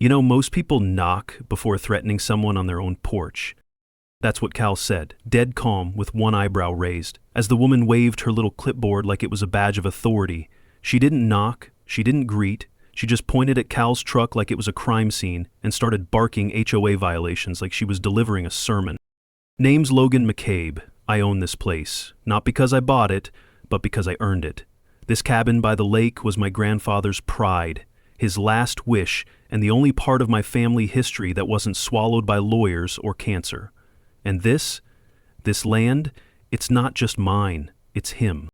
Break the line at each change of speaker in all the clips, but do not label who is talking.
You know, most people knock before threatening someone on their own porch. That's what Cal said, dead calm with one eyebrow raised, as the woman waved her little clipboard like it was a badge of authority. She didn't knock, she didn't greet, she just pointed at Cal's truck like it was a crime scene and started barking HOA violations like she was delivering a sermon. Name's Logan McCabe. I own this place, not because I bought it, but because I earned it. This cabin by the lake was my grandfather's pride, his last wish, and the only part of my family history that wasn't swallowed by lawyers or cancer. And this land, it's not just mine, it's him.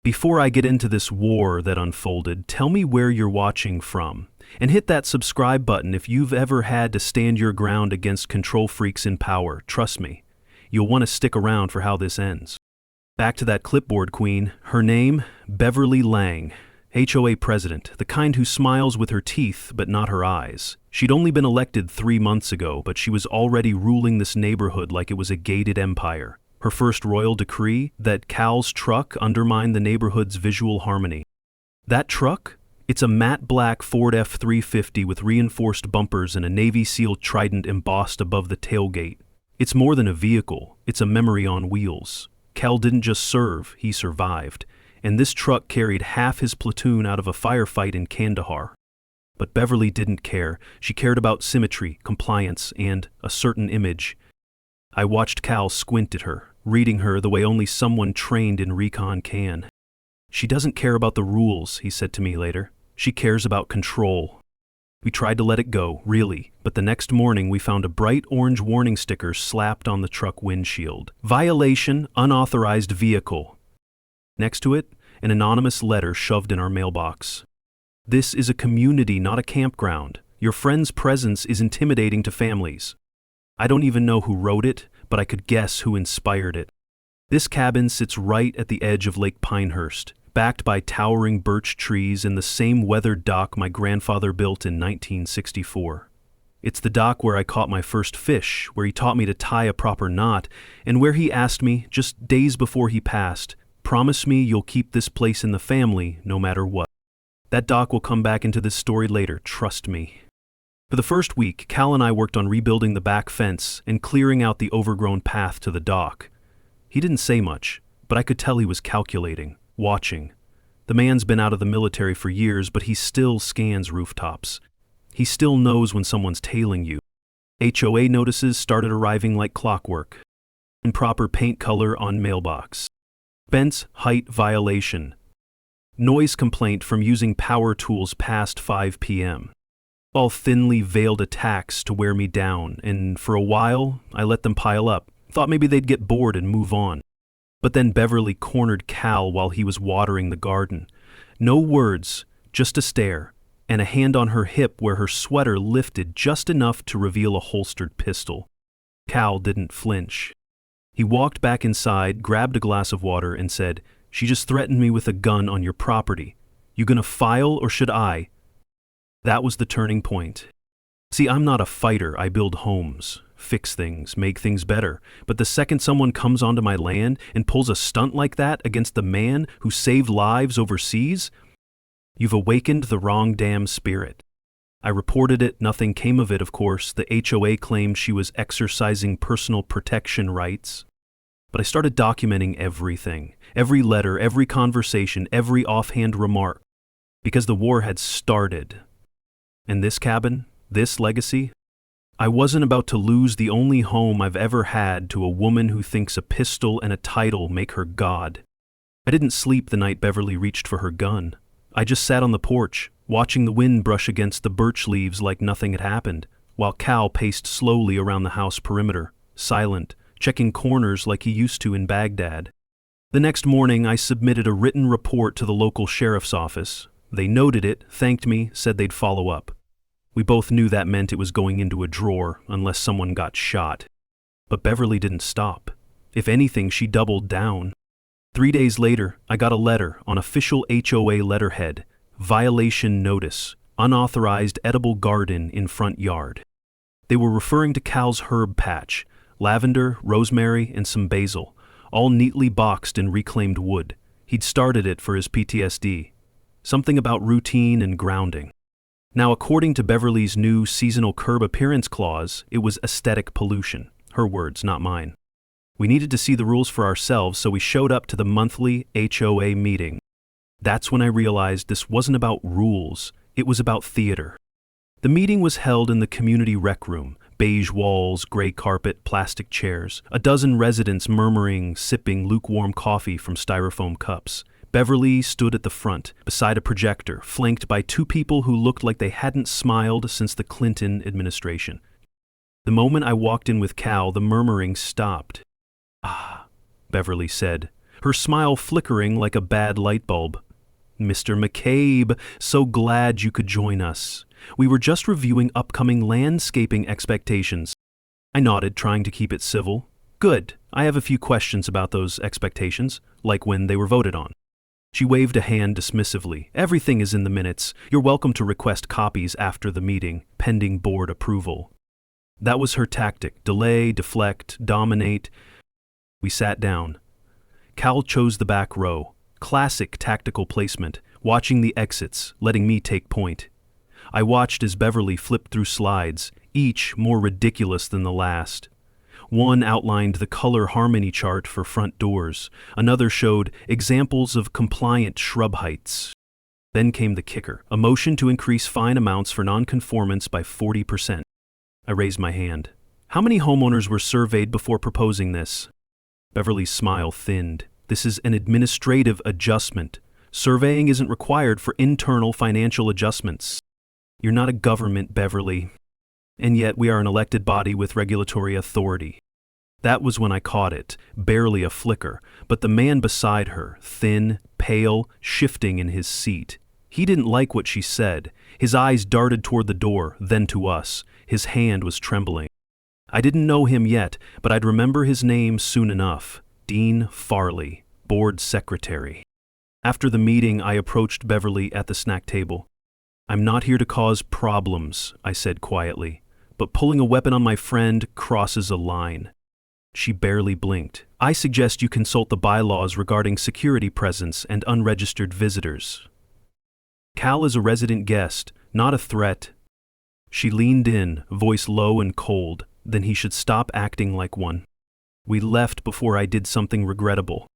Before I get into this war that unfolded, tell me where you're watching from. And hit that subscribe button if you've ever had to stand your ground against control freaks in power. Trust me, you'll want to stick around for how this ends. Back to that clipboard queen. Her name, Beverly Lang. HOA president, the kind who smiles with her teeth but not her eyes. She'd only been elected 3 months ago, but she was already ruling this neighborhood like it was a gated empire. Her first royal decree, that Cal's truck undermined the neighborhood's visual harmony. That truck? It's a matte black Ford F-350 with reinforced bumpers and a Navy SEAL trident embossed above the tailgate. It's more than a vehicle, it's a memory on wheels. Cal didn't just serve, he survived. And this truck carried half his platoon out of a firefight in Kandahar. But Beverly didn't care. She cared about symmetry, compliance, and a certain image. I watched Cal squint at her, reading her the way only someone trained in recon can. She doesn't care about the rules, he said to me later. She cares about control. We tried to let it go, really, but the next morning we found a bright orange warning sticker slapped on the truck windshield. Violation, unauthorized vehicle. Next to it, an anonymous letter shoved in our mailbox. This is a community, not a campground. Your friend's presence is intimidating to families. I don't even know who wrote it, but I could guess who inspired it. This cabin sits right at the edge of Lake Pinehurst, backed by towering birch trees and the same weathered dock my grandfather built in 1964. It's the dock where I caught my first fish, where he taught me to tie a proper knot, and where he asked me, just days before he passed, promise me you'll keep this place in the family no matter what. That dock will come back into this story later, trust me. For the first week, Cal and I worked on rebuilding the back fence and clearing out the overgrown path to the dock. He didn't say much, but I could tell he was calculating, watching. The man's been out of the military for years, but he still scans rooftops. He still knows when someone's tailing you. HOA notices started arriving like clockwork. Improper paint color on mailbox. Fence height violation. Noise complaint from using power tools past 5 p.m. All thinly veiled attacks to wear me down, and for a while, I let them pile up. Thought maybe they'd get bored and move on. But then Beverly cornered Cal while he was watering the garden. No words, just a stare, and a hand on her hip where her sweater lifted just enough to reveal a holstered pistol. Cal didn't flinch. He walked back inside, grabbed a glass of water, and said, "She just threatened me with a gun on your property. You gonna file or should I?" That was the turning point. See, I'm not a fighter. I build homes, fix things, make things better. But the second someone comes onto my land and pulls a stunt like that against the man who saved lives overseas, you've awakened the wrong damn spirit. I reported it, nothing came of it, of course. The HOA claimed she was exercising personal protection rights. But I started documenting everything, every letter, every conversation, every offhand remark, because the war had started. And this cabin, this legacy, I wasn't about to lose the only home I've ever had to a woman who thinks a pistol and a title make her God. I didn't sleep the night Beverly reached for her gun. I just sat on the porch, watching the wind brush against the birch leaves like nothing had happened, while Cal paced slowly around the house perimeter, silent, checking corners like he used to in Baghdad. The next morning, I submitted a written report to the local sheriff's office. They noted it, thanked me, said they'd follow up. We both knew that meant it was going into a drawer unless someone got shot. But Beverly didn't stop. If anything, she doubled down. 3 days later, I got a letter on official HOA letterhead. Violation notice. Unauthorized edible garden in front yard. They were referring to Cal's herb patch. Lavender, rosemary, and some basil, all neatly boxed in reclaimed wood. He'd started it for his PTSD. Something about routine and grounding. Now, according to Beverly's new seasonal curb appearance clause, it was aesthetic pollution. Her words, not mine. We needed to see the rules for ourselves, so we showed up to the monthly HOA meeting. That's when I realized this wasn't about rules, it was about theater. The meeting was held in the community rec room. Beige walls, gray carpet, plastic chairs. A dozen residents murmuring, sipping lukewarm coffee from styrofoam cups. Beverly stood at the front, beside a projector, flanked by two people who looked like they hadn't smiled since the Clinton administration. The moment I walked in with Cal, the murmuring stopped. "Ah," Beverly said, her smile flickering like a bad light bulb. "Mr. McCabe, so glad you could join us. We were just reviewing upcoming landscaping expectations." I nodded, trying to keep it civil. "Good. I have a few questions about those expectations, like when they were voted on." She waved a hand dismissively. "Everything is in the minutes. You're welcome to request copies after the meeting, pending board approval." That was her tactic: delay, deflect, dominate. We sat down. Cal chose the back row. Classic tactical placement, watching the exits, letting me take point. I watched as Beverly flipped through slides, each more ridiculous than the last. One outlined the color harmony chart for front doors. Another showed examples of compliant shrub heights. Then came the kicker, a motion to increase fine amounts for nonconformance by 40%. I raised my hand. "How many homeowners were surveyed before proposing this?" Beverly's smile thinned. "This is an administrative adjustment. Surveying isn't required for internal financial adjustments." "You're not a government, Beverly. And yet we are an elected body with regulatory authority." That was when I caught it, barely a flicker, but the man beside her, thin, pale, shifting in his seat. He didn't like what she said. His eyes darted toward the door, then to us. His hand was trembling. I didn't know him yet, but I'd remember his name soon enough. Dean Farley, board secretary. After the meeting, I approached Beverly at the snack table. "I'm not here to cause problems," I said quietly, "but pulling a weapon on my friend crosses a line." She barely blinked. "I suggest you consult the bylaws regarding security presence and unregistered visitors. Cal is a resident guest, not a threat." She leaned in, voice low and cold. Then he should stop acting like one. We left before I did something regrettable.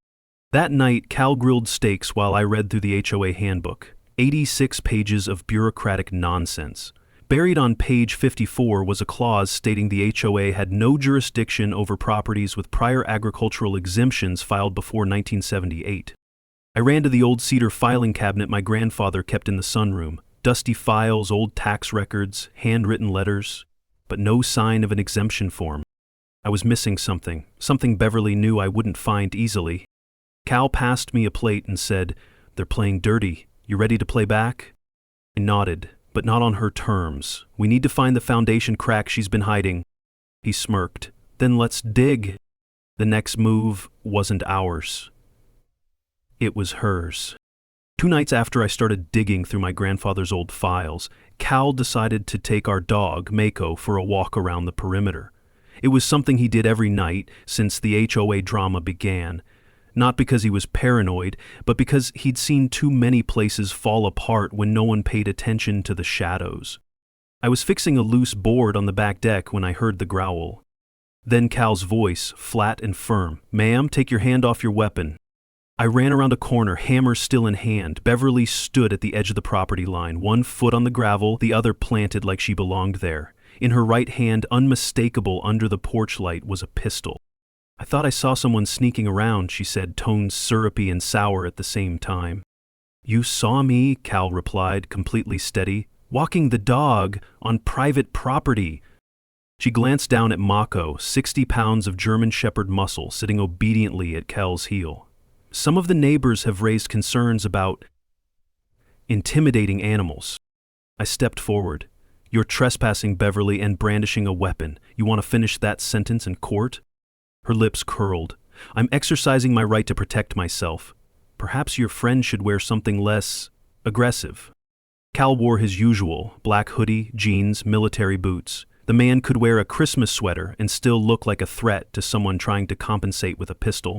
That night, Cal grilled steaks while I read through the HOA handbook. 86 pages of bureaucratic nonsense. Buried on page 54 was a clause stating the HOA had no jurisdiction over properties with prior agricultural exemptions filed before 1978. I ran to the old cedar filing cabinet my grandfather kept in the sunroom. Dusty files, old tax records, handwritten letters, but no sign of an exemption form. I was missing something Beverly knew I wouldn't find easily. Cal passed me a plate and said, "They're playing dirty. You ready to play back?" I nodded, but not on her terms. "We need to find the foundation crack she's been hiding." He smirked. "Then let's dig." The next move wasn't ours. It was hers. 2 nights after I started digging through my grandfather's old files, Cal decided to take our dog, Mako, for a walk around the perimeter. It was something he did every night since the HOA drama began. Not because he was paranoid, but because he'd seen too many places fall apart when no one paid attention to the shadows. I was fixing a loose board on the back deck when I heard the growl. Then Cal's voice, flat and firm. "Ma'am, take your hand off your weapon." I ran around a corner, hammer still in hand. Beverly stood at the edge of the property line, one foot on the gravel, the other planted like she belonged there. In her right hand, unmistakable under the porch light, was a pistol. "I thought I saw someone sneaking around," she said, tones syrupy and sour at the same time. "You saw me," Cal replied, completely steady, "walking the dog on private property." She glanced down at Mako, 60 pounds of German Shepherd muscle, sitting obediently at Cal's heel. "Some of the neighbors have raised concerns about intimidating animals." I stepped forward. "You're trespassing, Beverly, and brandishing a weapon. You want to finish that sentence in court?" Her lips curled. "I'm exercising my right to protect myself. Perhaps your friend should wear something less aggressive." Cal wore his usual, black hoodie, jeans, military boots. The man could wear a Christmas sweater and still look like a threat to someone trying to compensate with a pistol.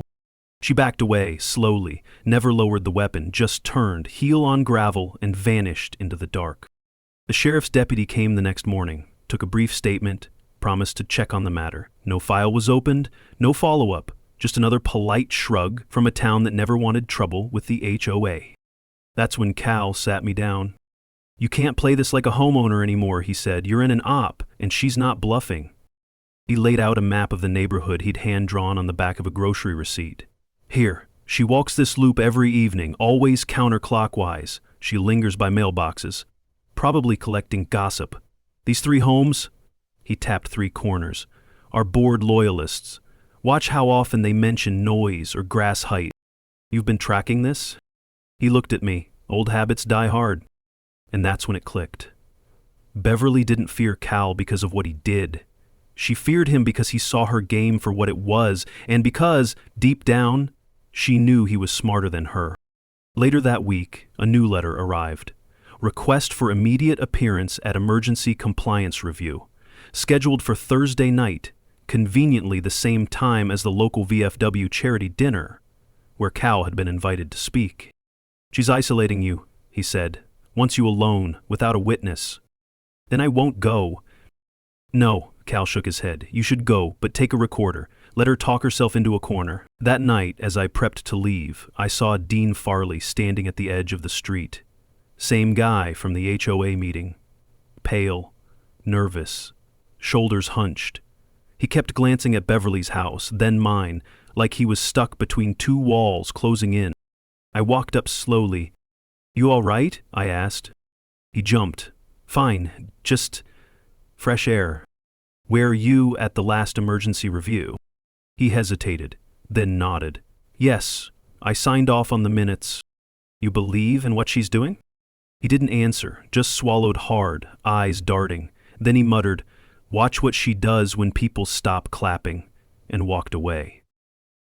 She backed away, slowly, never lowered the weapon, just turned, heel on gravel, and vanished into the dark. The sheriff's deputy came the next morning, took a brief statement, promised to check on the matter. No file was opened, no follow-up, just another polite shrug from a town that never wanted trouble with the HOA. That's when Cal sat me down. "You can't play this like a homeowner anymore," he said. "You're in an op, and she's not bluffing." He laid out a map of the neighborhood he'd hand-drawn on the back of a grocery receipt. "Here, she walks this loop every evening, always counterclockwise. She lingers by mailboxes, probably collecting gossip. These 3 homes," he tapped 3 corners, "are bored loyalists. Watch how often they mention noise or grass height. You've been tracking this?" He looked at me. Old habits die hard. And that's when it clicked. Beverly didn't fear Cal because of what he did. She feared him because he saw her game for what it was, and because, deep down, she knew he was smarter than her. Later that week, a new letter arrived. Request for immediate appearance at emergency compliance review. Scheduled for Thursday night, conveniently the same time as the local VFW charity dinner, where Cal had been invited to speak. "She's isolating you," he said. "Wants you alone, without a witness." "Then I won't go." "No," Cal shook his head. "You should go, but take a recorder. Let her talk herself into a corner." That night, as I prepped to leave, I saw Dean Farley standing at the edge of the street. Same guy from the HOA meeting. Pale, nervous, shoulders hunched. He kept glancing at Beverly's house, then mine, like he was stuck between 2 walls closing in. I walked up slowly. "You all right?" I asked. He jumped. "Fine, just fresh air." "Were you at the last emergency review?" He hesitated, then nodded. "Yes, I signed off on the minutes." "You believe in what she's doing?" He didn't answer, just swallowed hard, eyes darting. Then he muttered, "Watch what she does when people stop clapping," and walked away.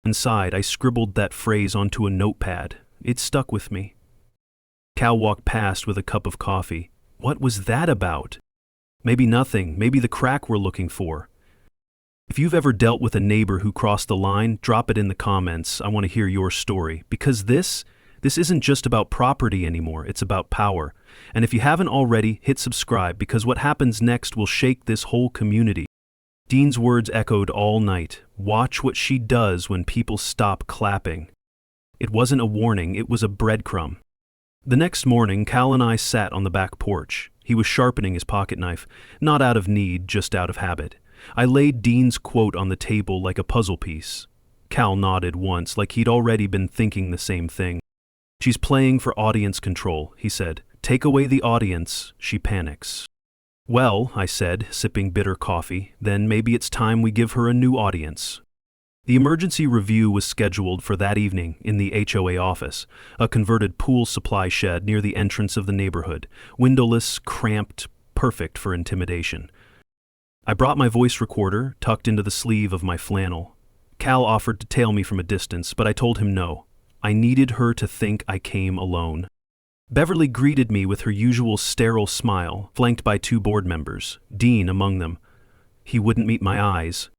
Inside, I scribbled that phrase onto a notepad. It stuck with me. Cal walked past with a cup of coffee. What was that about? Maybe nothing, maybe the crack we're looking for. If you've ever dealt with a neighbor who crossed the line, drop it in the comments. I want to hear your story. Because this isn't just about property anymore, it's about power. And if you haven't already, hit subscribe, because what happens next will shake this whole community. Dean's words echoed all night. Watch what she does when people stop clapping. It wasn't a warning, it was a breadcrumb. The next morning, Cal and I sat on the back porch. He was sharpening his pocket knife, not out of need, just out of habit. I laid Dean's quote on the table like a puzzle piece. Cal nodded once, like he'd already been thinking the same thing. "She's playing for audience control," he said. "Take away the audience, she panics." "Well," I said, sipping bitter coffee, "then maybe it's time we give her a new audience." The emergency review was scheduled for that evening in the HOA office, a converted pool supply shed near the entrance of the neighborhood, windowless, cramped, perfect for intimidation. I brought my voice recorder tucked into the sleeve of my flannel. Cal offered to tail me from a distance, but I told him no. I needed her to think I came alone. Beverly greeted me with her usual sterile smile, flanked by 2 board members, Dean among them. He wouldn't meet my eyes.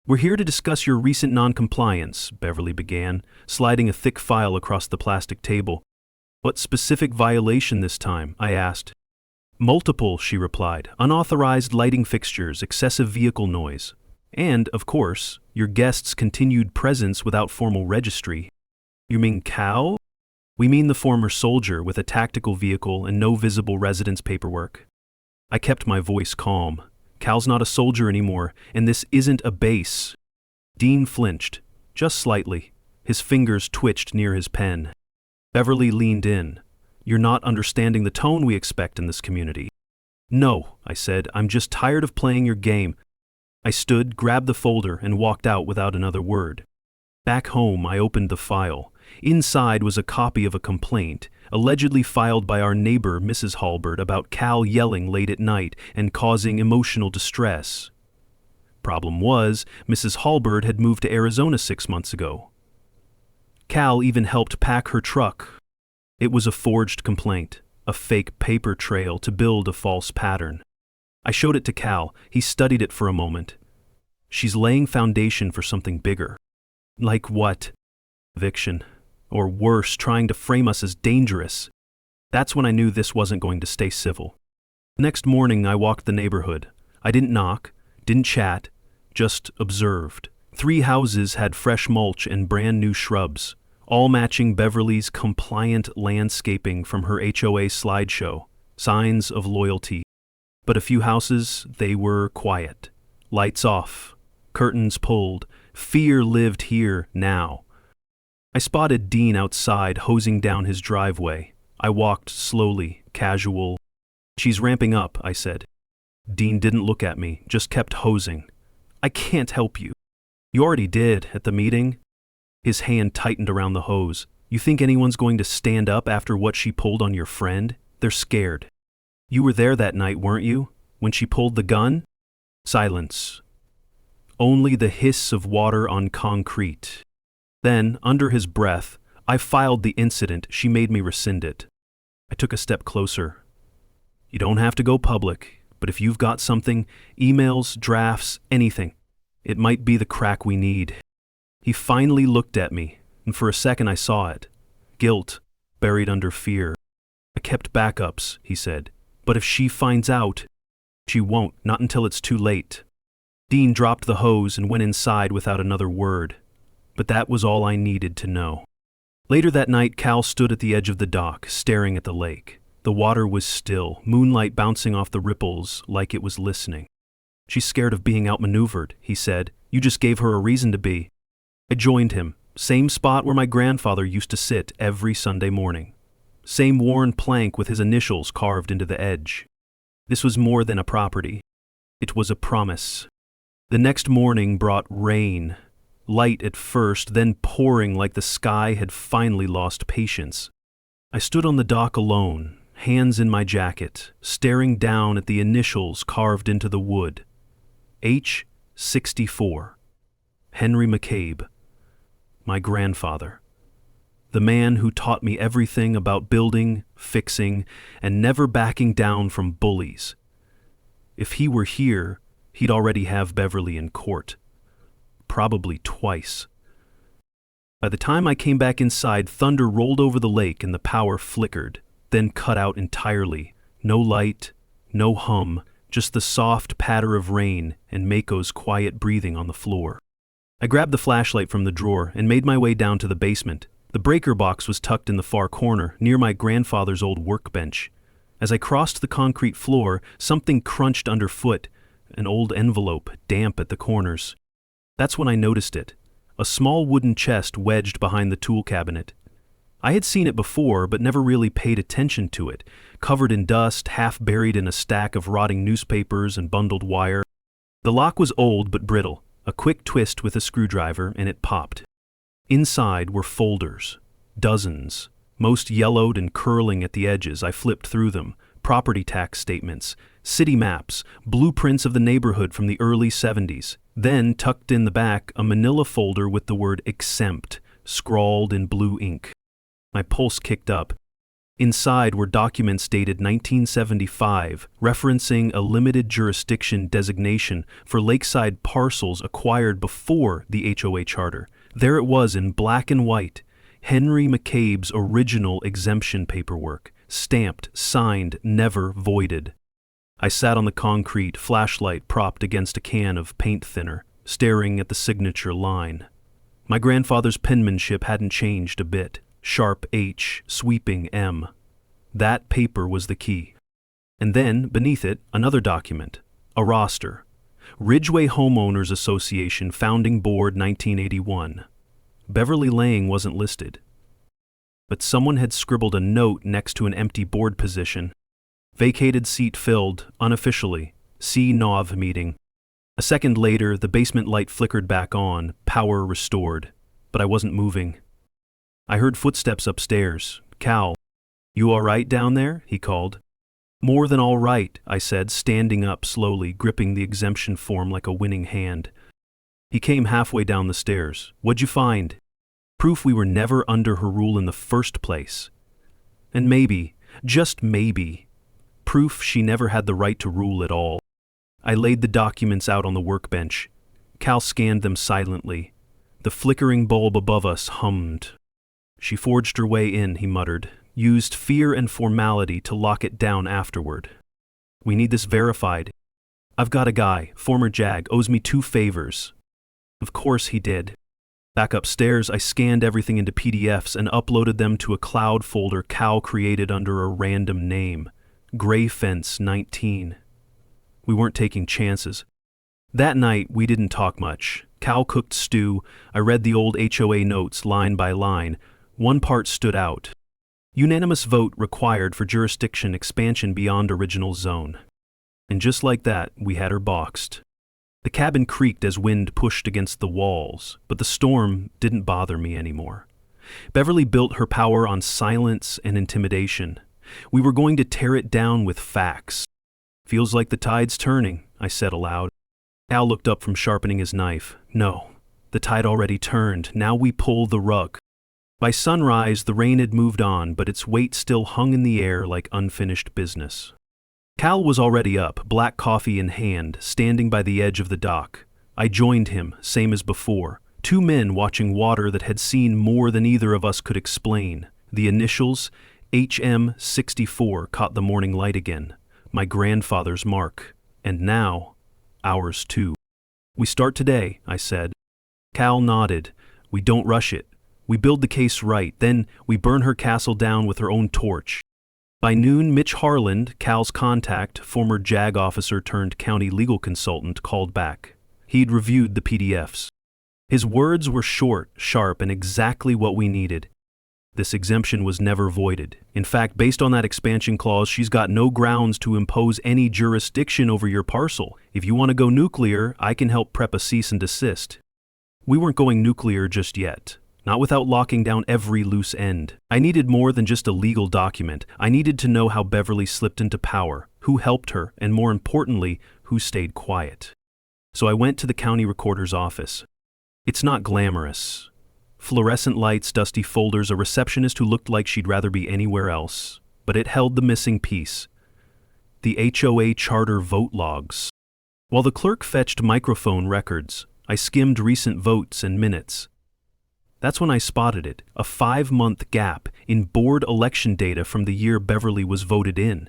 "We're here to discuss your recent noncompliance," Beverly began, sliding a thick file across the plastic table. "What specific violation this time?" I asked. "Multiple," she replied. "Unauthorized lighting fixtures, excessive vehicle noise. And, of course, your guest's continued presence without formal registry." "You mean Cal?" "We mean the former soldier with a tactical vehicle and no visible residence paperwork." I kept my voice calm. Cal's not a soldier anymore, and this isn't a base. Dean flinched, just slightly. His fingers twitched near his pen. Beverly leaned in. "You're not understanding the tone we expect in this community." "No," I said, "I'm just tired of playing your game." I stood, grabbed the folder, and walked out without another word. Back home, I opened the file. Inside was a copy of a complaint, allegedly filed by our neighbor, Mrs. Halbert, about Cal yelling late at night and causing emotional distress. Problem was, Mrs. Halbert had moved to Arizona 6 months ago. Cal even helped pack her truck. It was a forged complaint, a fake paper trail to build a false pattern. I showed it to Cal. He studied it for a moment. "She's laying foundation for something bigger." "Like what?" "Eviction. Or worse, trying to frame us as dangerous." That's when I knew this wasn't going to stay civil. Next morning, I walked the neighborhood. I didn't knock, didn't chat, just observed. 3 houses had fresh mulch and brand new shrubs, all matching Beverly's compliant landscaping from her HOA slideshow, signs of loyalty. But a few houses, they were quiet. Lights off, curtains pulled. Fear lived here now. I spotted Dean outside hosing down his driveway. I walked slowly, casual. "She's ramping up," I said. Dean didn't look at me, just kept hosing. "I can't help you." "You already did, at the meeting." His hand tightened around the hose. "You think anyone's going to stand up after what she pulled on your friend? They're scared." "You were there that night, weren't you? When she pulled the gun?" Silence. Only the hiss of water on concrete. Then, under his breath, I filed the incident. She made me rescind it. I took a step closer. "You don't have to go public, but if you've got something, emails, drafts, anything, it might be the crack we need." He finally looked at me, and for a second I saw it. Guilt, buried under fear. "I kept backups," he said. "But if she finds out..." "She won't, not until it's too late." Dean dropped the hose and went inside without another word. But that was all I needed to know. Later that night, Cal stood at the edge of the dock, staring at the lake. The water was still, moonlight bouncing off the ripples like it was listening. "She's scared of being outmaneuvered," he said. "You just gave her a reason to be." I joined him, same spot where my grandfather used to sit every Sunday morning. Same worn plank with his initials carved into the edge. This was more than a property. It was a promise. The next morning brought rain. Light at first, then pouring like the sky had finally lost patience. I stood on the dock alone, hands in my jacket, staring down at the initials carved into the wood. H64. Henry McCabe. My grandfather. The man who taught me everything about building, fixing, and never backing down from bullies. If he were here, he'd already have Beverly in court. Probably twice. By the time I came back inside, thunder rolled over the lake and the power flickered, then cut out entirely. No light, no hum, just the soft patter of rain and Mako's quiet breathing on the floor. I grabbed the flashlight from the drawer and made my way down to the basement. The breaker box was tucked in the far corner, near my grandfather's old workbench. As I crossed the concrete floor, something crunched underfoot, an old envelope, damp at the corners. That's when I noticed it, a small wooden chest wedged behind the tool cabinet. I had seen it before, but never really paid attention to it, covered in dust, half buried in a stack of rotting newspapers and bundled wire. The lock was old but brittle, a quick twist with a screwdriver, and it popped. Inside were folders, dozens, most yellowed and curling at the edges. I flipped through them. Property tax statements, city maps, blueprints of the neighborhood from the early 70s. Then, tucked in the back, a manila folder with the word exempt, scrawled in blue ink. My pulse kicked up. Inside were documents dated 1975, referencing a limited jurisdiction designation for lakeside parcels acquired before the HOA charter. There it was in black and white, Henry McCabe's original exemption paperwork, stamped, signed, never voided. I sat on the concrete, flashlight propped against a can of paint thinner, staring at the signature line. My grandfather's penmanship hadn't changed a bit. Sharp H, sweeping M. That paper was the key. And then, beneath it, another document, a roster. Ridgeway Homeowners Association Founding Board 1981. Beverly Lang wasn't listed. But someone had scribbled a note next to an empty board position. Vacated seat filled, unofficially. See NOV meeting. A second later, the basement light flickered back on, power restored. But I wasn't moving. I heard footsteps upstairs. "Cal, you all right down there?" he called. "More than all right," I said, standing up slowly, gripping the exemption form like a winning hand. He came halfway down the stairs. "What'd you find?" "Proof we were never under her rule in the first place. And maybe, just maybe, proof she never had the right to rule at all." I laid the documents out on the workbench. Cal scanned them silently. The flickering bulb above us hummed. "She forged her way in," he muttered, "used fear and formality to lock it down afterward." We need this verified. I've got a guy, former JAG, owes me 2 favors. Of course he did. Back upstairs, I scanned everything into PDFs and uploaded them to a cloud folder Cal created under a random name, Gray Fence 19. We weren't taking chances. That night, we didn't talk much. Cal cooked stew. I read the old HOA notes line by line. One part stood out. Unanimous vote required for jurisdiction expansion beyond original zone. And just like that, we had her boxed. The cabin creaked as wind pushed against the walls, but the storm didn't bother me anymore. Beverly built her power on silence and intimidation. We were going to tear it down with facts. Feels like the tide's turning, I said aloud. Al looked up from sharpening his knife. No, the tide already turned. Now we pull the rug. By sunrise, the rain had moved on, but its weight still hung in the air like unfinished business. Cal was already up, black coffee in hand, standing by the edge of the dock. I joined him, same as before. 2 men watching water that had seen more than either of us could explain. The initials, HM64, caught the morning light again. My grandfather's mark. And now, ours too. We start today, I said. Cal nodded. We don't rush it. We build the case right, then we burn her castle down with her own torch. By noon, Mitch Harland, Cal's contact, former JAG officer turned county legal consultant, called back. He'd reviewed the PDFs. His words were short, sharp, and exactly what we needed. This exemption was never voided. In fact, based on that expansion clause, she's got no grounds to impose any jurisdiction over your parcel. If you want to go nuclear, I can help prep a cease and desist. We weren't going nuclear just yet. Not without locking down every loose end. I needed more than just a legal document. I needed to know how Beverly slipped into power, who helped her, and more importantly, who stayed quiet. So I went to the county recorder's office. It's not glamorous. Fluorescent lights, dusty folders, a receptionist who looked like she'd rather be anywhere else. But it held the missing piece. The HOA charter vote logs. While the clerk fetched microphone records, I skimmed recent votes and minutes. That's when I spotted it, a 5-month gap in board election data from the year Beverly was voted in.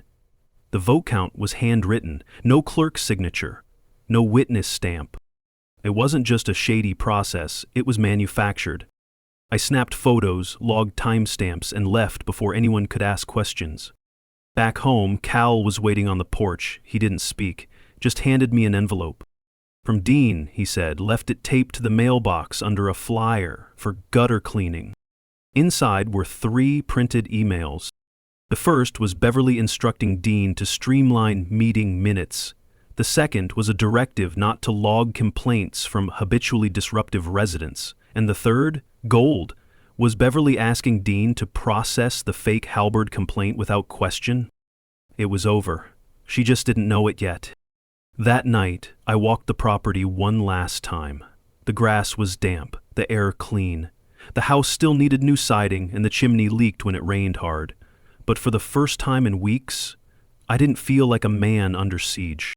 The vote count was handwritten, no clerk's signature, no witness stamp. It wasn't just a shady process, it was manufactured. I snapped photos, logged timestamps, and left before anyone could ask questions. Back home, Cal was waiting on the porch. He didn't speak, just handed me an envelope. From Dean, he said, left it taped to the mailbox under a flyer for gutter cleaning. Inside were 3 printed emails. The first was Beverly instructing Dean to streamline meeting minutes. The second was a directive not to log complaints from habitually disruptive residents. And the third, gold, was Beverly asking Dean to process the fake halberd complaint without question. It was over. She just didn't know it yet. That night, I walked the property one last time. The grass was damp, the air clean. The house still needed new siding, and the chimney leaked when it rained hard. But for the first time in weeks, I didn't feel like a man under siege.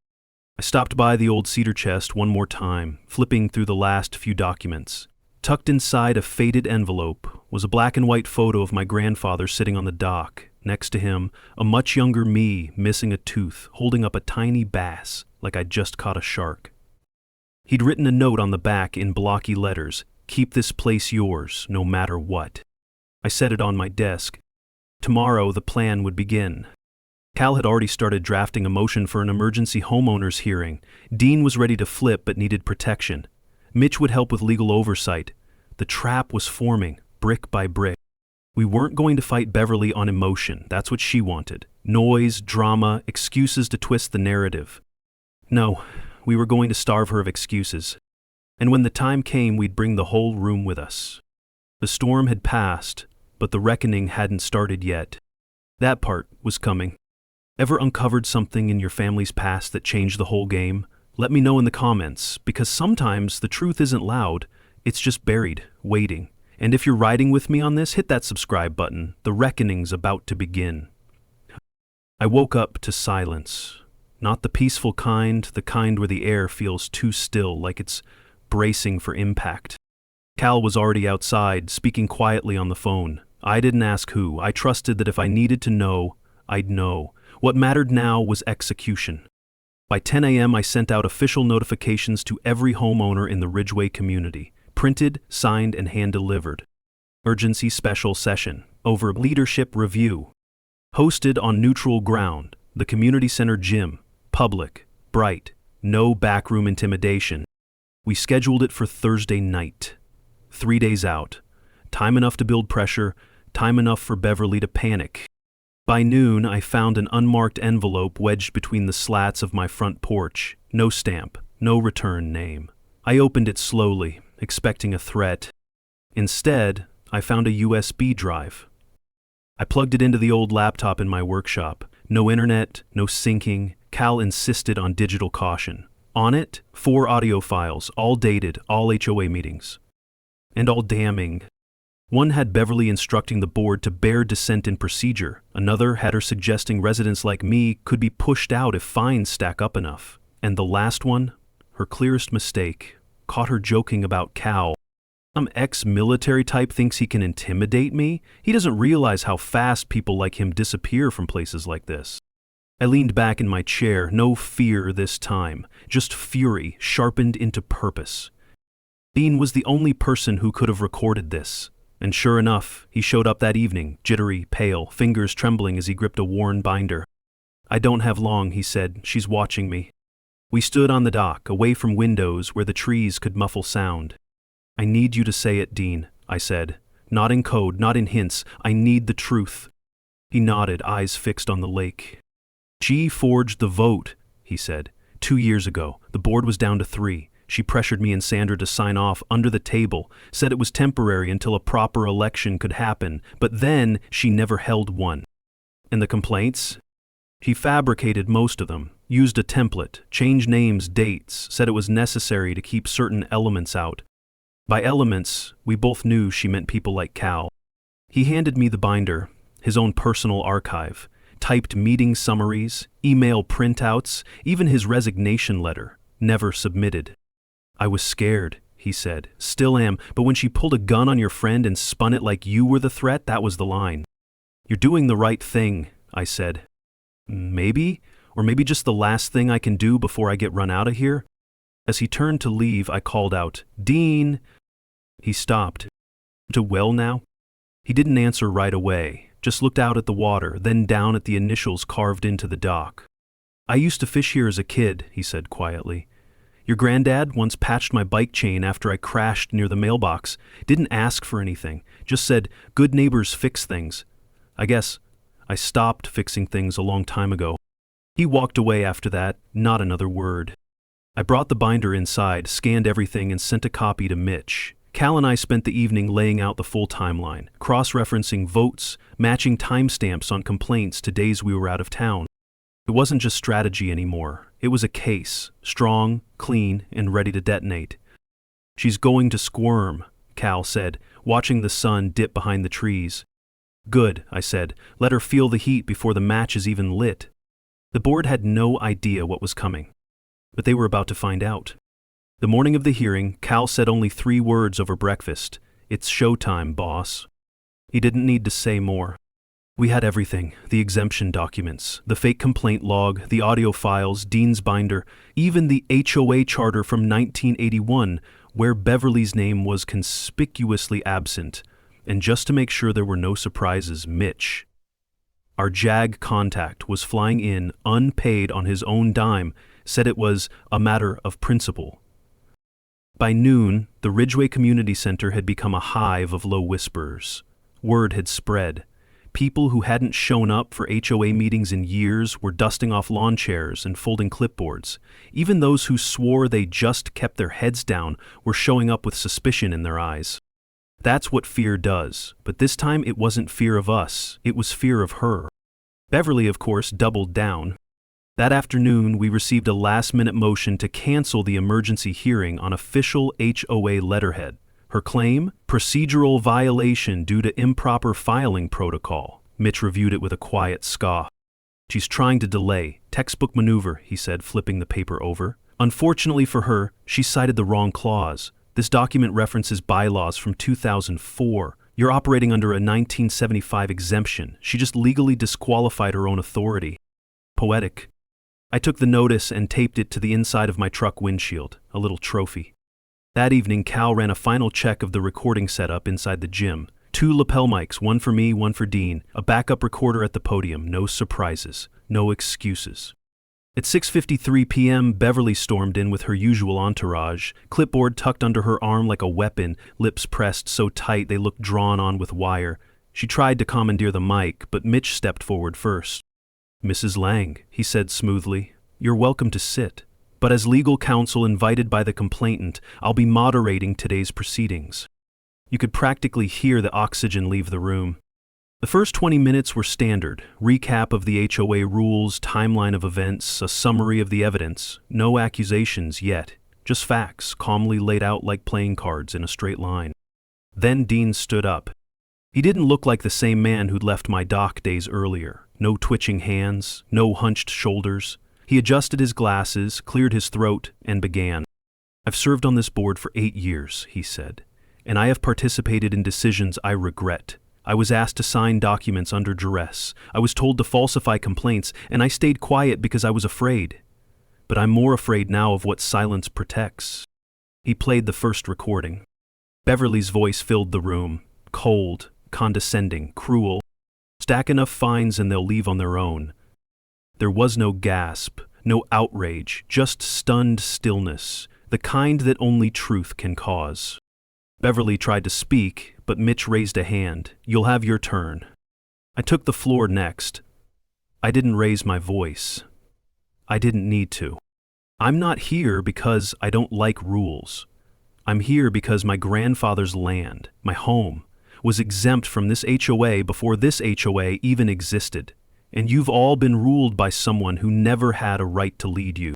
I stopped by the old cedar chest one more time, flipping through the last few documents. Tucked inside a faded envelope was a black and white photo of my grandfather sitting on the dock. Next to him, a much younger me missing a tooth, holding up a tiny bass like I'd just caught a shark. He'd written a note on the back in blocky letters, "Keep this place yours, no matter what." I set it on my desk. Tomorrow the plan would begin. Cal had already started drafting a motion for an emergency homeowners hearing. Dean was ready to flip but needed protection. Mitch would help with legal oversight. The trap was forming, brick by brick. We weren't going to fight Beverly on emotion. That's what she wanted. Noise, drama, excuses to twist the narrative. No, we were going to starve her of excuses. And when the time came, we'd bring the whole room with us. The storm had passed, but the reckoning hadn't started yet. That part was coming. Ever uncovered something in your family's past that changed the whole game? Let me know in the comments, because sometimes the truth isn't loud, it's just buried, waiting. And if you're riding with me on this, hit that subscribe button. The reckoning's about to begin. I woke up to silence. Not the peaceful kind, the kind where the air feels too still, like it's bracing for impact. Cal was already outside, speaking quietly on the phone. I didn't ask who. I trusted that if I needed to know, I'd know. What mattered now was execution. By 10 a.m., I sent out official notifications to every homeowner in the Ridgeway community, printed, signed, and hand-delivered. Emergency special session over leadership review. Hosted on neutral ground, the community center gym, public, bright, no backroom intimidation. We scheduled it for Thursday night. 3 days out. Time enough to build pressure, time enough for Beverly to panic. By noon, I found an unmarked envelope wedged between the slats of my front porch. No stamp, no return name. I opened it slowly, expecting a threat. Instead, I found a USB drive. I plugged it into the old laptop in my workshop. No internet, no syncing. Cal insisted on digital caution. On it, 4 audio files, all dated, all HOA meetings. And all damning. One had Beverly instructing the board to bear dissent in procedure. Another had her suggesting residents like me could be pushed out if fines stack up enough. And the last one, her clearest mistake, caught her joking about Cal. Some ex-military type thinks he can intimidate me? He doesn't realize how fast people like him disappear from places like this. I leaned back in my chair, no fear this time, just fury sharpened into purpose. Dean was the only person who could have recorded this. And sure enough, he showed up that evening, jittery, pale, fingers trembling as he gripped a worn binder. "I don't have long," he said. "She's watching me." We stood on the dock, away from windows where the trees could muffle sound. "I need you to say it, Dean," I said. "Not in code, not in hints. I need the truth." He nodded, eyes fixed on the lake. "She forged the vote," he said. 2 years ago, the board was down to 3. She pressured me and Sandra to sign off under the table, said it was temporary until a proper election could happen, but then she never held one. And the complaints? He fabricated most of them, used a template, changed names, dates, said it was necessary to keep certain elements out. By elements, we both knew she meant people like Cal. He handed me the binder, his own personal archive, typed meeting summaries, email printouts, even his resignation letter, never submitted. "I was scared," he said. "Still am, but when she pulled a gun on your friend and spun it like you were the threat, that was the line." "You're doing the right thing," I said. "Maybe? Or maybe just the last thing I can do before I get run out of here?" As he turned to leave, I called out, "Dean!" He stopped. "To well now?" He didn't answer right away, just looked out at the water, then down at the initials carved into the dock. "I used to fish here as a kid," he said quietly. "Your granddad once patched my bike chain after I crashed near the mailbox. Didn't ask for anything, just said, 'Good neighbors fix things.' I guess I stopped fixing things a long time ago." He walked away after that, not another word. I brought the binder inside, scanned everything, and sent a copy to Mitch. Cal and I spent the evening laying out the full timeline, cross-referencing votes, matching timestamps on complaints to days we were out of town. It wasn't just strategy anymore. It was a case, strong, clean, and ready to detonate. "She's going to squirm," Cal said, watching the sun dip behind the trees. "Good," I said. "Let her feel the heat before the match is even lit." The board had no idea what was coming, but they were about to find out. The morning of the hearing, Cal said only 3 words over breakfast. "It's showtime, boss." He didn't need to say more. We had everything, the exemption documents, the fake complaint log, the audio files, Dean's binder, even the HOA charter from 1981, where Beverly's name was conspicuously absent. And just to make sure there were no surprises, Mitch, our JAG contact, was flying in, unpaid on his own dime, said it was a matter of principle. By noon, the Ridgeway Community Center had become a hive of low whisperers. Word had spread. People who hadn't shown up for HOA meetings in years were dusting off lawn chairs and folding clipboards. Even those who swore they just kept their heads down were showing up with suspicion in their eyes. That's what fear does, but this time it wasn't fear of us, it was fear of her. Beverly, of course, doubled down. That afternoon, we received a last-minute motion to cancel the emergency hearing on official HOA letterhead. Her claim? Procedural violation due to improper filing protocol. Mitch reviewed it with a quiet scoff. "She's trying to delay. Textbook maneuver," he said, flipping the paper over. "Unfortunately for her, she cited the wrong clause. This document references bylaws from 2004. You're operating under a 1975 exemption. She just legally disqualified her own authority." Poetic. I took the notice and taped it to the inside of my truck windshield, a little trophy. That evening, Cal ran a final check of the recording setup inside the gym. 2 lapel mics, one for me, one for Dean, a backup recorder at the podium, no surprises, no excuses. At 6:53 p.m., Beverly stormed in with her usual entourage, clipboard tucked under her arm like a weapon, lips pressed so tight they looked drawn on with wire. She tried to commandeer the mic, but Mitch stepped forward first. "Mrs. Lang," he said smoothly, "you're welcome to sit. But as legal counsel invited by the complainant, I'll be moderating today's proceedings." You could practically hear the oxygen leave the room. The first 20 minutes were standard, recap of the HOA rules, timeline of events, a summary of the evidence, no accusations yet, just facts calmly laid out like playing cards in a straight line. Then Dean stood up. He didn't look like the same man who'd left my dock days earlier. No twitching hands, no hunched shoulders. He adjusted his glasses, cleared his throat, and began. "I've served on this board for 8 years, he said, "and I have participated in decisions I regret. I was asked to sign documents under duress. I was told to falsify complaints, and I stayed quiet because I was afraid. But I'm more afraid now of what silence protects." He played the first recording. Beverly's voice filled the room, cold, condescending, cruel. "Stack enough fines and they'll leave on their own." There was no gasp, no outrage, just stunned stillness, the kind that only truth can cause. Beverly tried to speak, but Mitch raised a hand. "You'll have your turn." I took the floor next. I didn't raise my voice. I didn't need to. I'm not here because I don't like rules. I'm here because my grandfather's land, my home, was exempt from this HOA before this HOA even existed, and you've all been ruled by someone who never had a right to lead you.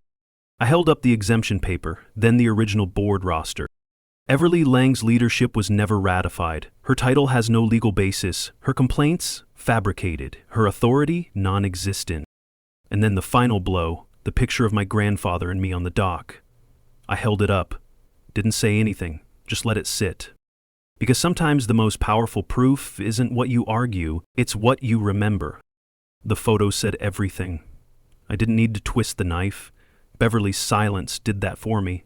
I held up the exemption paper, then the original board roster. Everly Lang's leadership was never ratified. Her title has no legal basis. Her complaints? Fabricated. Her authority? Non-existent. And then the final blow, the picture of my grandfather and me on the dock. I held it up. Didn't say anything. Just let it sit. Because sometimes the most powerful proof isn't what you argue, it's what you remember. The photo said everything. I didn't need to twist the knife. Beverly's silence did that for me.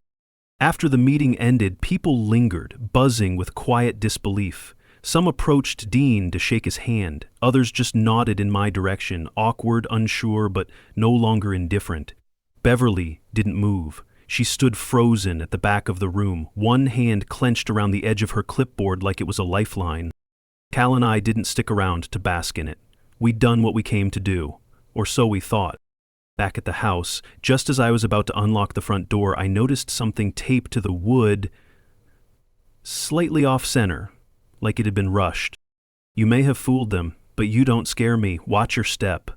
After the meeting ended, people lingered, buzzing with quiet disbelief. Some approached Dean to shake his hand. Others just nodded in my direction, awkward, unsure, but no longer indifferent. Beverly didn't move. She stood frozen at the back of the room, one hand clenched around the edge of her clipboard like it was a lifeline. Cal and I didn't stick around to bask in it. We'd done what we came to do, or so we thought. Back at the house, just as I was about to unlock the front door, I noticed something taped to the wood, slightly off-center, like it had been rushed. "You may have fooled them, but you don't scare me. Watch your step."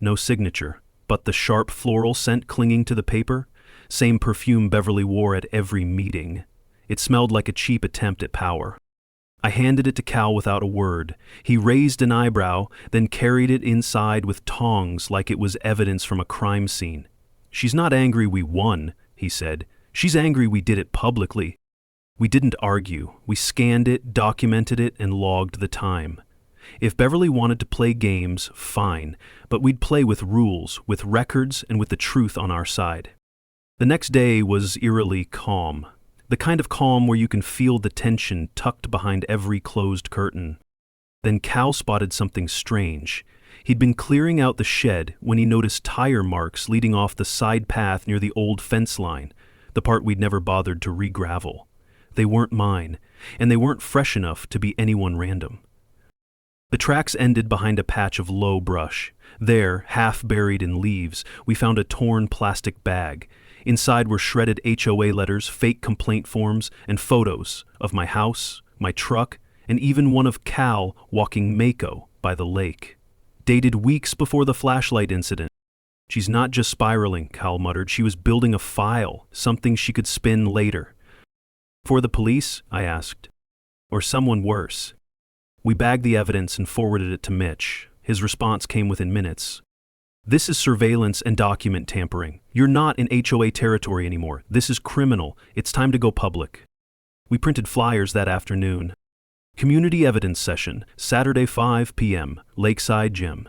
No signature, but the sharp floral scent clinging to the paper, same perfume Beverly wore at every meeting. It smelled like a cheap attempt at power. I handed it to Cal without a word. He raised an eyebrow, then carried it inside with tongs like it was evidence from a crime scene. "She's not angry we won," he said. "She's angry we did it publicly." We didn't argue. We scanned it, documented it, and logged the time. If Beverly wanted to play games, fine, but we'd play with rules, with records, and with the truth on our side. The next day was eerily calm. The kind of calm where you can feel the tension tucked behind every closed curtain. Then Cal spotted something strange. He'd been clearing out the shed when he noticed tire marks leading off the side path near the old fence line, the part we'd never bothered to re-gravel. They weren't mine, and they weren't fresh enough to be anyone random. The tracks ended behind a patch of low brush. There, half buried in leaves, we found a torn plastic bag. Inside were shredded HOA letters, fake complaint forms, and photos of my house, my truck, and even one of Cal walking Mako by the lake. Dated weeks before the flashlight incident. "She's not just spiraling," Cal muttered. "She was building a file, something she could spin later." "For the police?" I asked. "Or someone worse?" We bagged the evidence and forwarded it to Mitch. His response came within minutes. "This is surveillance and document tampering. You're not in HOA territory anymore. This is criminal. It's time to go public." We printed flyers that afternoon. Community evidence session, Saturday 5 p.m., Lakeside Gym.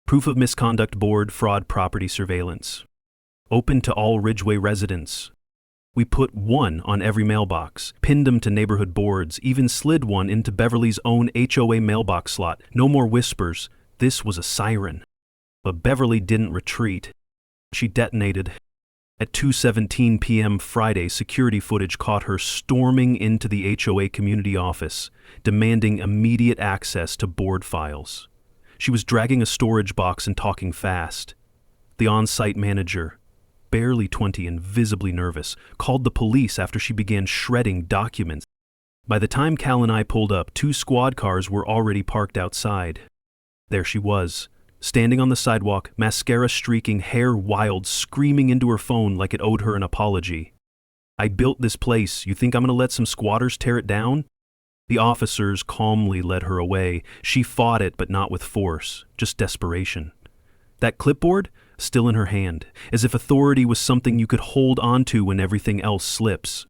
Proof of misconduct board fraud property surveillance. Open to all Ridgeway residents. We put one on every mailbox, pinned them to neighborhood boards, even slid one into Beverly's own HOA mailbox slot. No more whispers. This was a siren. But Beverly didn't retreat. She detonated. At 2:17 p.m. Friday, security footage caught her storming into the HOA community office, demanding immediate access to board files. She was dragging a storage box and talking fast. The on-site manager, barely 20 and visibly nervous, called the police after she began shredding documents. By the time Cal and I pulled up, 2 squad cars were already parked outside. There she was, standing on the sidewalk, mascara streaking, hair wild, screaming into her phone like it owed her an apology. "I built this place. You think I'm going to let some squatters tear it down?" The officers calmly led her away. She fought it, but not with force, just desperation. That clipboard, still in her hand, as if authority was something you could hold onto when everything else slips.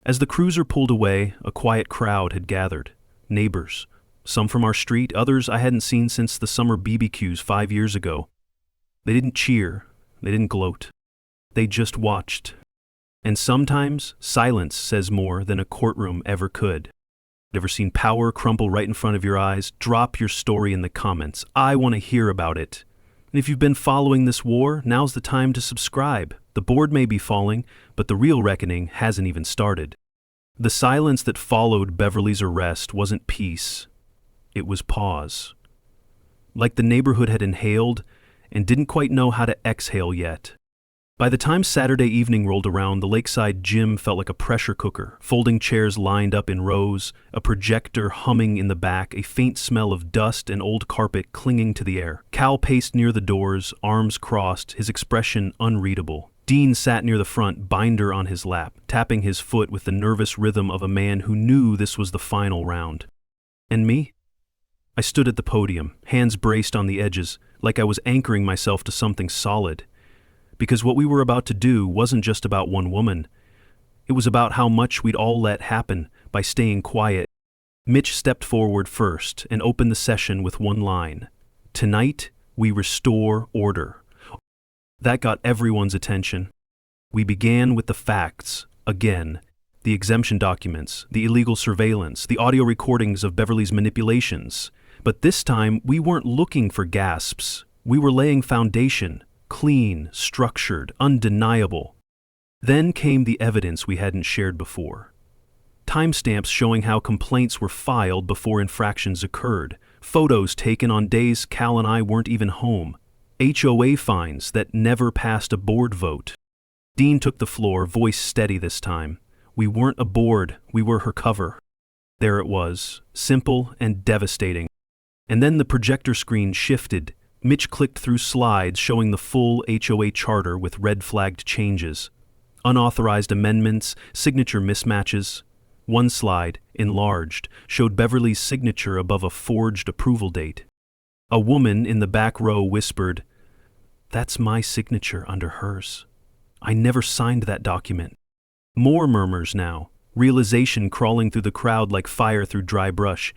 As the cruiser pulled away, a quiet crowd had gathered. Neighbors. Some from our street, others I hadn't seen since the summer BBQs 5 years ago. They didn't cheer. They didn't gloat. They just watched. And sometimes, silence says more than a courtroom ever could. Ever seen power crumble right in front of your eyes? Drop your story in the comments. I want to hear about it. And if you've been following this war, now's the time to subscribe. The board may be falling, but the real reckoning hasn't even started. The silence that followed Beverly's arrest wasn't peace. It was pause. Like the neighborhood had inhaled and didn't quite know how to exhale yet. By the time Saturday evening rolled around, the lakeside gym felt like a pressure cooker, folding chairs lined up in rows, a projector humming in the back, a faint smell of dust and old carpet clinging to the air. Cal paced near the doors, arms crossed, his expression unreadable. Dean sat near the front, binder on his lap, tapping his foot with the nervous rhythm of a man who knew this was the final round. And me? I stood at the podium, hands braced on the edges, like I was anchoring myself to something solid. Because what we were about to do wasn't just about one woman. It was about how much we'd all let happen by staying quiet. Mitch stepped forward first and opened the session with one line. "Tonight, we restore order." That got everyone's attention. We began with the facts, again. The exemption documents, the illegal surveillance, the audio recordings of Beverly's manipulations. But this time, we weren't looking for gasps. We were laying foundation. Clean, structured, undeniable. Then came the evidence we hadn't shared before. Timestamps showing how complaints were filed before infractions occurred. Photos taken on days Cal and I weren't even home. HOA fines that never passed a board vote. Dean took the floor, voice steady this time. We weren't a board, we were her cover. There it was, simple and devastating. And then the projector screen shifted. Mitch clicked through slides showing the full HOA charter with red-flagged changes. Unauthorized amendments, signature mismatches. One slide, enlarged, showed Beverly's signature above a forged approval date. A woman in the back row whispered, "That's my signature under hers. I never signed that document." More murmurs now, realization crawling through the crowd like fire through dry brush.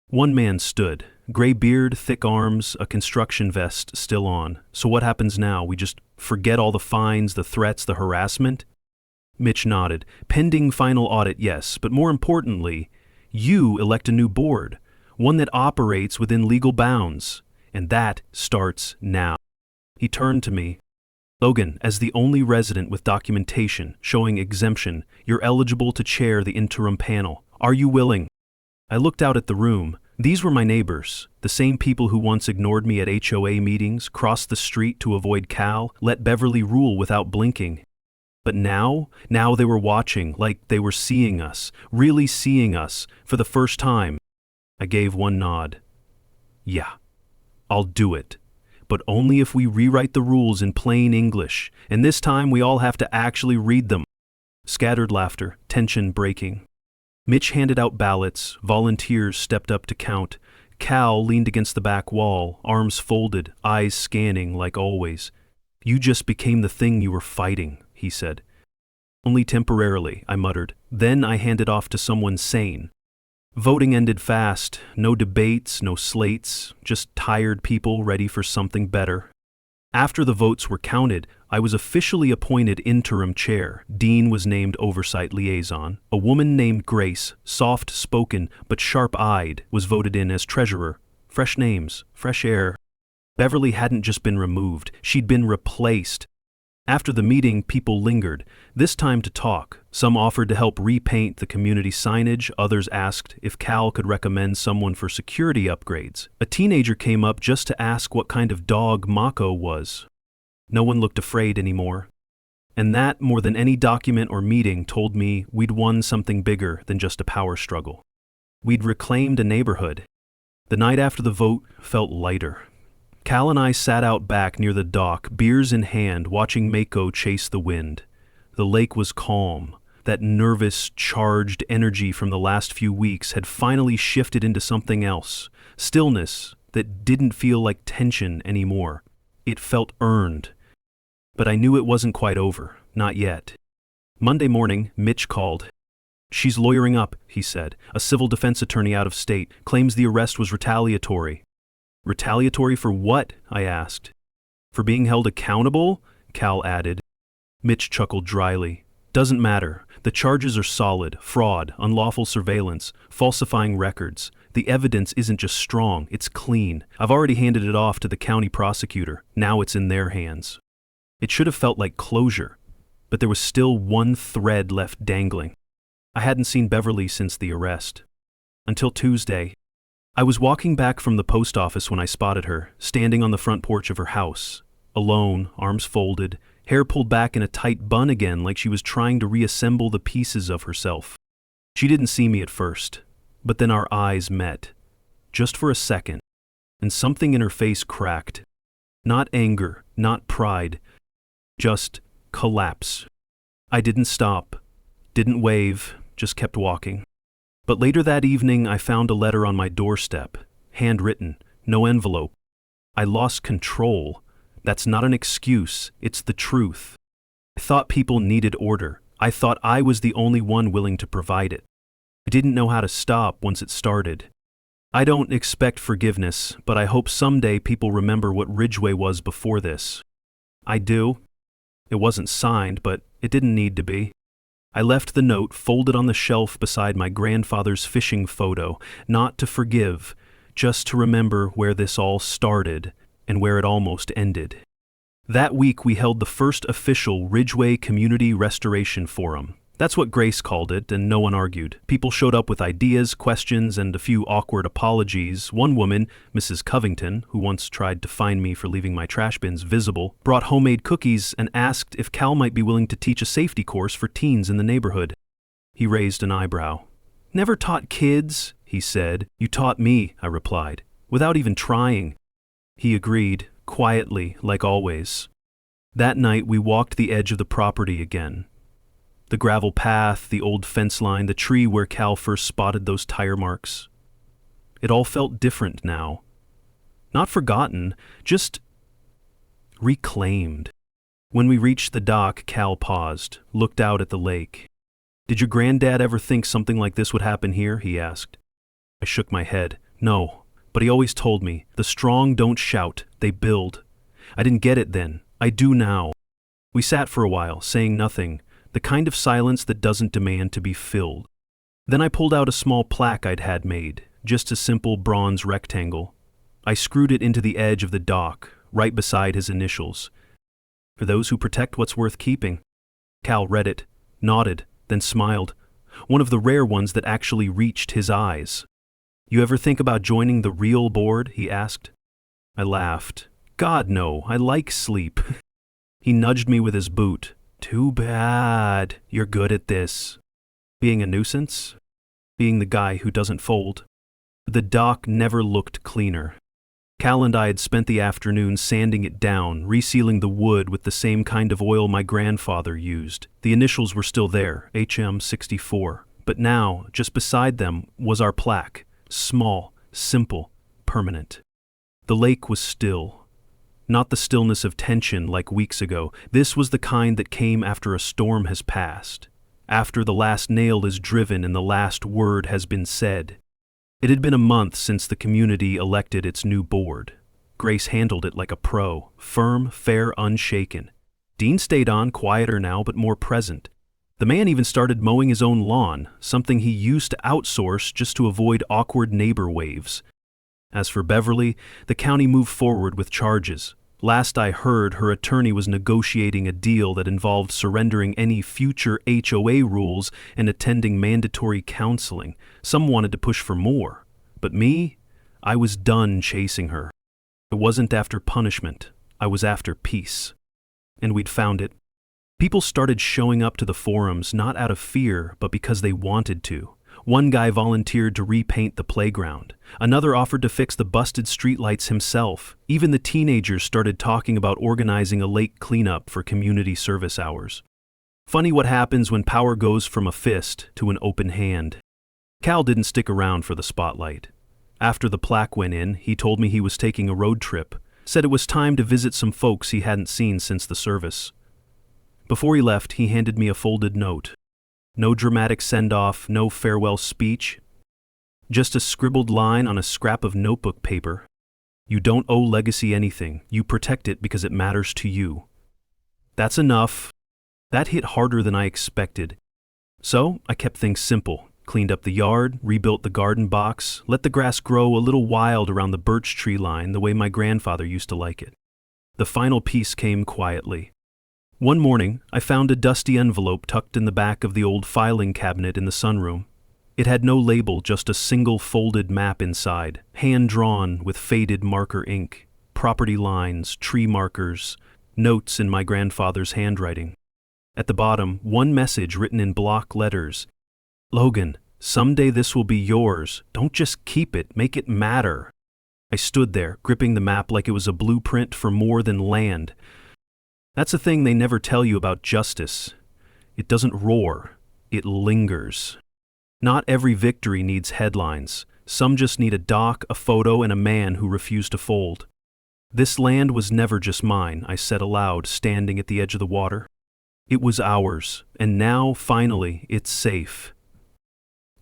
One man stood, gray beard, thick arms, a construction vest still on. "So what happens now? We just forget all the fines, the threats, the harassment?" Mitch nodded. "Pending final audit, yes, but more importantly, you elect a new board, one that operates within legal bounds, and that starts now." He turned to me. "Logan, as the only resident with documentation showing exemption, you're eligible to chair the interim panel. Are you willing?" I looked out at the room. These were my neighbors, the same people who once ignored me at HOA meetings, crossed the street to avoid Cal, let Beverly rule without blinking. But now they were watching, like they were seeing us, really seeing us, for the first time. I gave one nod. "Yeah, I'll do it. But only if we rewrite the rules in plain English, and this time we all have to actually read them." Scattered laughter, tension breaking. Mitch handed out ballots, volunteers stepped up to count. Cal leaned against the back wall, arms folded, eyes scanning like always. "You just became the thing you were fighting," he said. "Only temporarily," I muttered. Then I handed off to someone sane. Voting ended fast. No debates, no slates, just tired people ready for something better. After the votes were counted, I was officially appointed interim chair. Dean was named oversight liaison. A woman named Grace, soft-spoken but sharp-eyed, was voted in as treasurer. Fresh names, fresh air. Beverly hadn't just been removed, she'd been replaced. After the meeting, people lingered, this time to talk. Some offered to help repaint the community signage, others asked if Cal could recommend someone for security upgrades. A teenager came up just to ask what kind of dog Mako was. No one looked afraid anymore. And that, more than any document or meeting, told me we'd won something bigger than just a power struggle. We'd reclaimed a neighborhood. The night after the vote felt lighter. Cal and I sat out back near the dock, beers in hand, watching Mako chase the wind. The lake was calm. That nervous, charged energy from the last few weeks had finally shifted into something else. Stillness that didn't feel like tension anymore. It felt earned. But I knew it wasn't quite over. Not yet. Monday morning, Mitch called. "She's lawyering up," he said. "A civil defense attorney out of state claims the arrest was retaliatory." "Retaliatory for what?" I asked. "For being held accountable?" Cal added. Mitch chuckled dryly. "Doesn't matter. The charges are solid. Fraud, unlawful surveillance, falsifying records. The evidence isn't just strong, it's clean. I've already handed it off to the county prosecutor. Now it's in their hands." It should have felt like closure, but there was still one thread left dangling. I hadn't seen Beverly since the arrest. Until Tuesday. I was walking back from the post office when I spotted her, standing on the front porch of her house. Alone, arms folded, hair pulled back in a tight bun again like she was trying to reassemble the pieces of herself. She didn't see me at first, but then our eyes met. Just for a second, and something in her face cracked. Not anger, not pride, just collapse. I didn't stop, didn't wave, just kept walking. But later that evening, I found a letter on my doorstep, handwritten, no envelope. I lost control. That's not an excuse, it's the truth. I thought people needed order. I thought I was the only one willing to provide it. I didn't know how to stop once it started. I don't expect forgiveness, but I hope someday people remember what Ridgeway was before this. I do. It wasn't signed, but it didn't need to be. I left the note folded on the shelf beside my grandfather's fishing photo, not to forgive, just to remember where this all started and where it almost ended. That week we held the first official Ridgeway Community Restoration Forum. That's what Grace called it, and no one argued. People showed up with ideas, questions, and a few awkward apologies. One woman, Mrs. Covington, who once tried to fine me for leaving my trash bins visible, brought homemade cookies and asked if Cal might be willing to teach a safety course for teens in the neighborhood. He raised an eyebrow. "Never taught kids," he said. "You taught me," I replied, without even trying. He agreed, quietly, like always. That night we walked the edge of the property again. The gravel path, the old fence line, the tree where Cal first spotted those tire marks. It all felt different now. Not forgotten, just reclaimed. When we reached the dock, Cal paused, looked out at the lake. "Did your granddad ever think something like this would happen here?" he asked. I shook my head. "No, but he always told me, the strong don't shout, they build." I didn't get it then. I do now. We sat for a while, saying nothing. The kind of silence that doesn't demand to be filled. Then I pulled out a small plaque I'd had made, just a simple bronze rectangle. I screwed it into the edge of the dock, right beside his initials. "For those who protect what's worth keeping." Cal read it, nodded, then smiled. One of the rare ones that actually reached his eyes. "You ever think about joining the real board?" he asked. I laughed. "God, no, I like sleep." He nudged me with his boot. "Too bad. You're good at this." Being a nuisance? Being the guy who doesn't fold? The dock never looked cleaner. Cal and I had spent the afternoon sanding it down, resealing the wood with the same kind of oil my grandfather used. The initials were still there, HM64. But now, just beside them, was our plaque. Small, simple, permanent. The lake was still. Not the stillness of tension like weeks ago. This was the kind that came after a storm has passed. After the last nail is driven and the last word has been said. It had been a month since the community elected its new board. Grace handled it like a pro, firm, fair, unshaken. Dean stayed on, quieter now but more present. The man even started mowing his own lawn, something he used to outsource just to avoid awkward neighbor waves. As for Beverly, the county moved forward with charges. Last I heard, her attorney was negotiating a deal that involved surrendering any future HOA rules and attending mandatory counseling. Some wanted to push for more. But me? I was done chasing her. It wasn't after punishment. I was after peace. And we'd found it. People started showing up to the forums not out of fear, but because they wanted to. One guy volunteered to repaint the playground. Another offered to fix the busted streetlights himself. Even the teenagers started talking about organizing a lake cleanup for community service hours. Funny what happens when power goes from a fist to an open hand. Cal didn't stick around for the spotlight. After the plaque went in, he told me he was taking a road trip, said it was time to visit some folks he hadn't seen since the service. Before he left, he handed me a folded note. No dramatic send-off, no farewell speech. Just a scribbled line on a scrap of notebook paper. You don't owe legacy anything. You protect it because it matters to you. That's enough. That hit harder than I expected. So I kept things simple. Cleaned up the yard, rebuilt the garden box, let the grass grow a little wild around the birch tree line the way my grandfather used to like it. The final piece came quietly. One morning, I found a dusty envelope tucked in the back of the old filing cabinet in the sunroom. It had no label, just a single folded map inside, hand-drawn with faded marker ink, property lines, tree markers, notes in my grandfather's handwriting. At the bottom, one message written in block letters. Logan, someday this will be yours. Don't just keep it, make it matter. I stood there, gripping the map like it was a blueprint for more than land. That's a thing they never tell you about justice. It doesn't roar, it lingers. Not every victory needs headlines. Some just need a doc, a photo, and a man who refused to fold. This land was never just mine, I said aloud, standing at the edge of the water. It was ours, and now, finally, it's safe.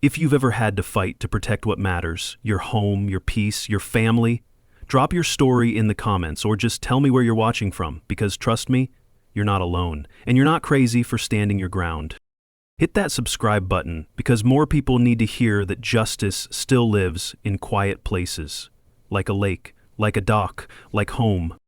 If you've ever had to fight to protect what matters, your home, your peace, your family, drop your story in the comments or just tell me where you're watching from, because trust me, you're not alone, and you're not crazy for standing your ground. Hit that subscribe button, because more people need to hear that justice still lives in quiet places, like a lake, like a dock, like home.